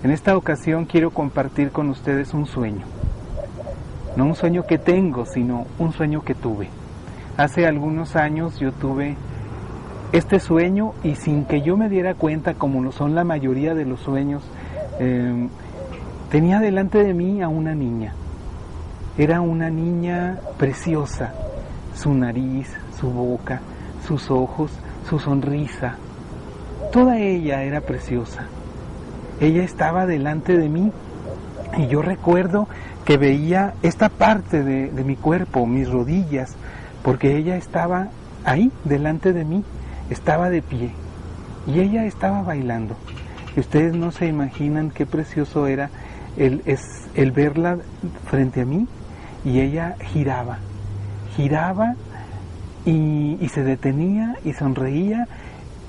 En esta ocasión quiero compartir con ustedes un sueño. No un sueño que tengo, sino un sueño que tuve. Hace algunos años yo tuve este sueño y sin que yo me diera cuenta, como lo son la mayoría de los sueños, tenía delante de mí a una niña. Era una niña preciosa, su nariz, su boca, sus ojos, su sonrisa. Toda ella era preciosa. Ella estaba delante de mí y yo recuerdo que veía esta parte de mi cuerpo, mis rodillas, porque ella estaba ahí delante de mí, estaba de pie y ella estaba bailando. Y ustedes no se imaginan qué precioso era el verla frente a mí, y ella giraba y se detenía y sonreía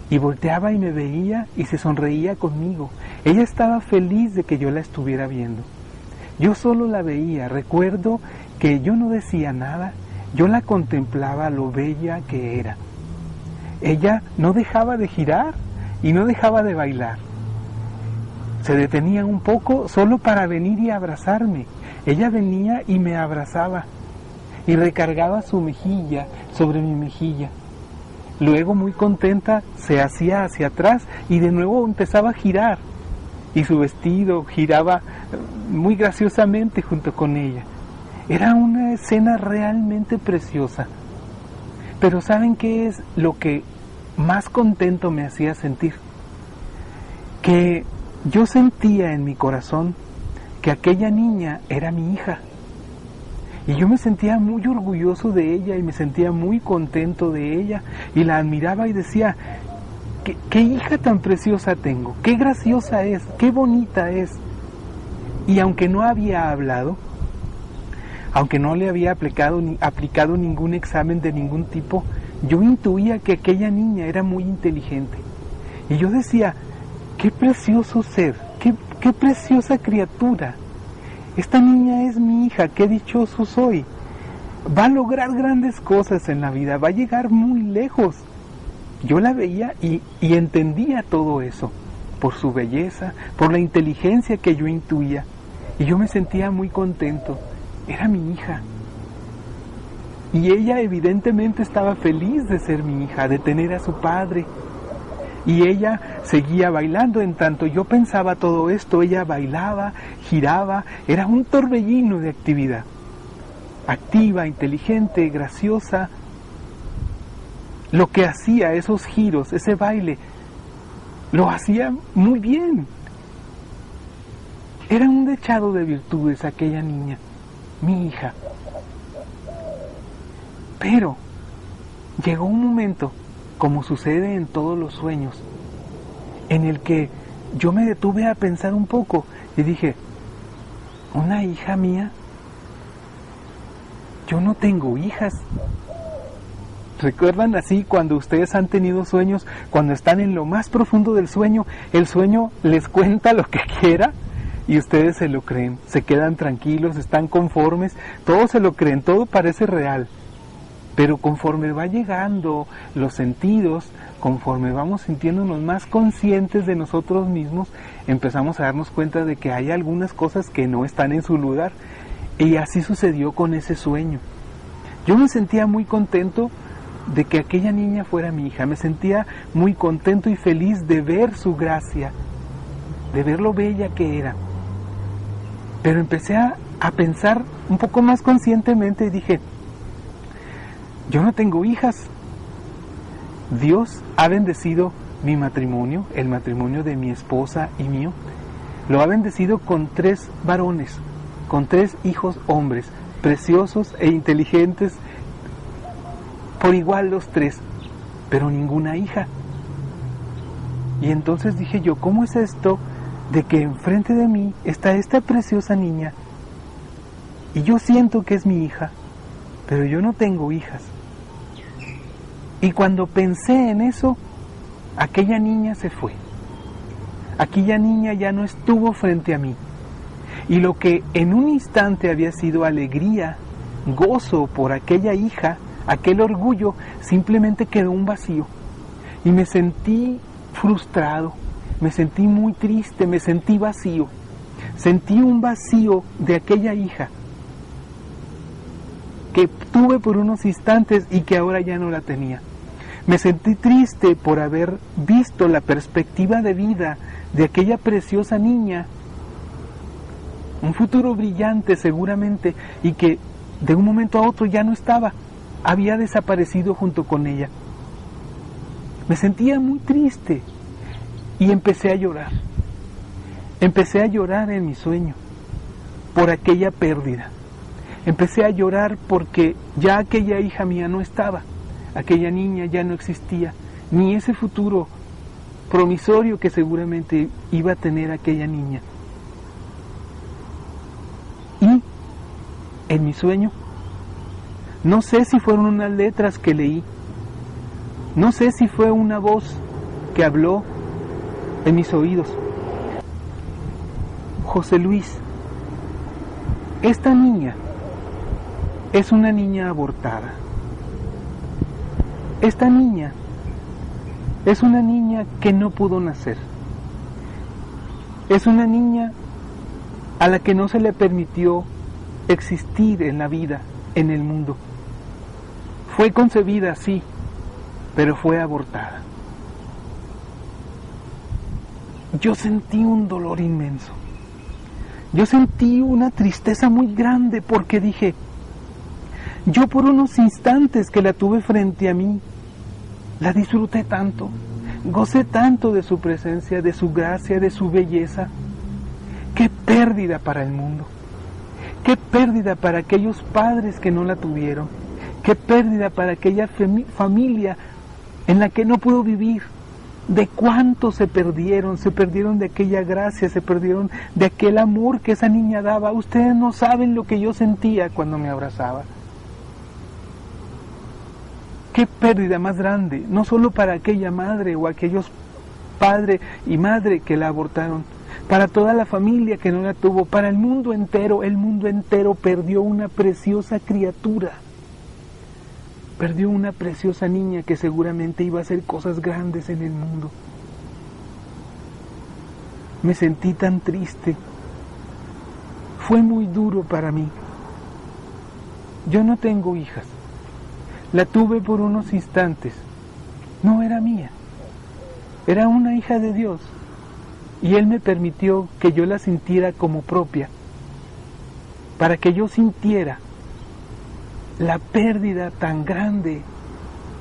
y volteaba y me veía y se sonreía conmigo. Ella estaba feliz de que yo la estuviera viendo. Yo solo la veía. Recuerdo que yo no decía nada, yo la contemplaba lo bella que era. Ella no dejaba de girar y no dejaba de bailar. Se detenía un poco solo para venir y abrazarme. Ella venía y me abrazaba y recargaba su mejilla sobre mi mejilla. Luego, muy contenta, se hacía hacia atrás y de nuevo empezaba a girar. Y su vestido giraba muy graciosamente junto con ella. Era una escena realmente preciosa. Pero ¿saben qué es lo que más contento me hacía sentir? Que yo sentía en mi corazón que aquella niña era mi hija. Y yo me sentía muy orgulloso de ella y me sentía muy contento de ella y la admiraba y decía, ¿qué hija tan preciosa tengo? ¡Qué graciosa es! ¡Qué bonita es! Y aunque no había hablado, aunque no le había aplicado ningún examen de ningún tipo, yo intuía que aquella niña era muy inteligente. Y yo decía, ¡qué precioso ser! ¡Qué preciosa criatura! Esta niña es mi hija, qué dichoso soy. Va a lograr grandes cosas en la vida, va a llegar muy lejos. Yo la veía y entendía todo eso, por su belleza, por la inteligencia que yo intuía. Y yo me sentía muy contento. Era mi hija. Y ella evidentemente estaba feliz de ser mi hija, de tener a su padre. Y ella seguía bailando. En tanto yo pensaba todo esto, ella bailaba, giraba, era un torbellino de actividad. Activa, inteligente, graciosa. Lo que hacía, esos giros, ese baile, lo hacía muy bien. Era un dechado de virtudes aquella niña, mi hija. Pero llegó un momento, como sucede en todos los sueños, en el que yo me detuve a pensar un poco y dije, ¿una hija mía? Yo no tengo hijas. ¿Recuerdan así cuando ustedes han tenido sueños, cuando están en lo más profundo del sueño, el sueño les cuenta lo que quiera y ustedes se lo creen, se quedan tranquilos, están conformes, todo se lo creen, todo parece real? Pero conforme va llegando los sentidos, conforme vamos sintiéndonos más conscientes de nosotros mismos, empezamos a darnos cuenta de que hay algunas cosas que no están en su lugar. Y así sucedió con ese sueño. Yo me sentía muy contento de que aquella niña fuera mi hija. Me sentía muy contento y feliz de ver su gracia, de ver lo bella que era. Pero empecé a pensar un poco más conscientemente y dije, yo no tengo hijas. Dios ha bendecido mi matrimonio, el matrimonio de mi esposa y mío. Lo ha bendecido con 3 varones, con 3 hijos hombres, preciosos e inteligentes, por igual los 3, pero ninguna hija. Y entonces dije yo, ¿cómo es esto de que enfrente de mí está esta preciosa niña y yo siento que es mi hija, pero yo no tengo hijas? Y cuando pensé en eso, aquella niña se fue. Aquella niña ya no estuvo frente a mí. Y lo que en un instante había sido alegría, gozo por aquella hija, aquel orgullo, simplemente quedó un vacío. Y me sentí frustrado, me sentí muy triste, me sentí vacío. Sentí un vacío de aquella hija que tuve por unos instantes y que ahora ya no la tenía. Me sentí triste por haber visto la perspectiva de vida de aquella preciosa niña, un futuro brillante seguramente, y que de un momento a otro ya no estaba, había desaparecido junto con ella. Me sentía muy triste y empecé a llorar. Empecé a llorar en mi sueño por aquella pérdida. Empecé a llorar porque ya aquella hija mía no estaba, aquella niña ya no existía, ni ese futuro promisorio que seguramente iba a tener aquella niña. Y en mi sueño, no sé si fueron unas letras que leí, no sé si fue una voz que habló en mis oídos. José Luis, esta niña es una niña abortada. Esta niña es una niña que no pudo nacer. Es una niña a la que no se le permitió existir en la vida, en el mundo. Fue concebida, sí, pero fue abortada. Yo sentí un dolor inmenso. Yo sentí una tristeza muy grande porque dije, yo por unos instantes que la tuve frente a mí, la disfruté tanto, gocé tanto de su presencia, de su gracia, de su belleza. ¡Qué pérdida para el mundo! ¡Qué pérdida para aquellos padres que no la tuvieron! ¡Qué pérdida para aquella familia en la que no pudo vivir! ¿De cuánto se perdieron? Se perdieron de aquella gracia, se perdieron de aquel amor que esa niña daba. Ustedes no saben lo que yo sentía cuando me abrazaba. ¡Qué pérdida más grande! No solo para aquella madre o aquellos padre y madre que la abortaron, para toda la familia que no la tuvo, para el mundo entero perdió una preciosa criatura. Perdió una preciosa niña que seguramente iba a hacer cosas grandes en el mundo. Me sentí tan triste. Fue muy duro para mí. Yo no tengo hijas. La tuve por unos instantes. No era mía. Era una hija de Dios. Y Él me permitió que yo la sintiera como propia, para que yo sintiera la pérdida tan grande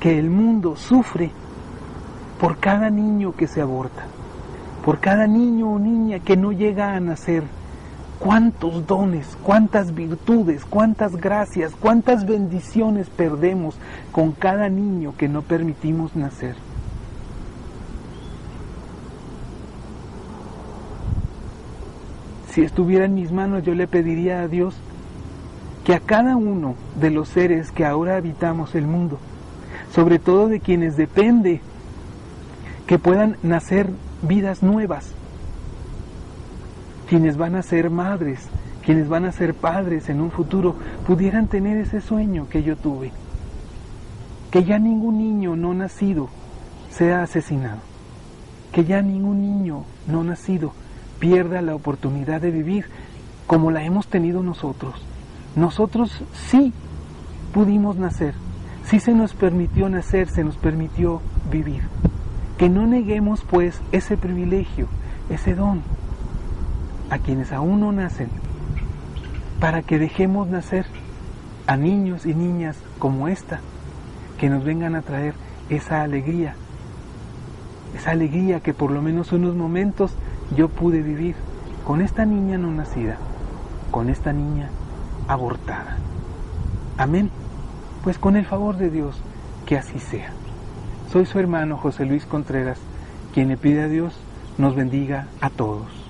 que el mundo sufre por cada niño que se aborta, por cada niño o niña que no llega a nacer. Cuántos dones, cuántas virtudes, cuántas gracias, cuántas bendiciones perdemos con cada niño que no permitimos nacer. Si estuviera en mis manos, yo le pediría a Dios que a cada uno de los seres que ahora habitamos el mundo, sobre todo de quienes depende, que puedan nacer vidas nuevas, quienes van a ser madres, quienes van a ser padres en un futuro, pudieran tener ese sueño que yo tuve, que ya ningún niño no nacido sea asesinado, que ya ningún niño no nacido pierda la oportunidad de vivir como la hemos tenido nosotros. Nosotros sí pudimos nacer, sí se nos permitió nacer, se nos permitió vivir. Que no neguemos pues ese privilegio, ese don a quienes aún no nacen, para que dejemos nacer a niños y niñas como esta, que nos vengan a traer esa alegría que por lo menos unos momentos yo pude vivir con esta niña no nacida, con esta niña abortada. Amén. Pues con el favor de Dios, que así sea. Soy su hermano José Luis Contreras, quien le pide a Dios nos bendiga a todos.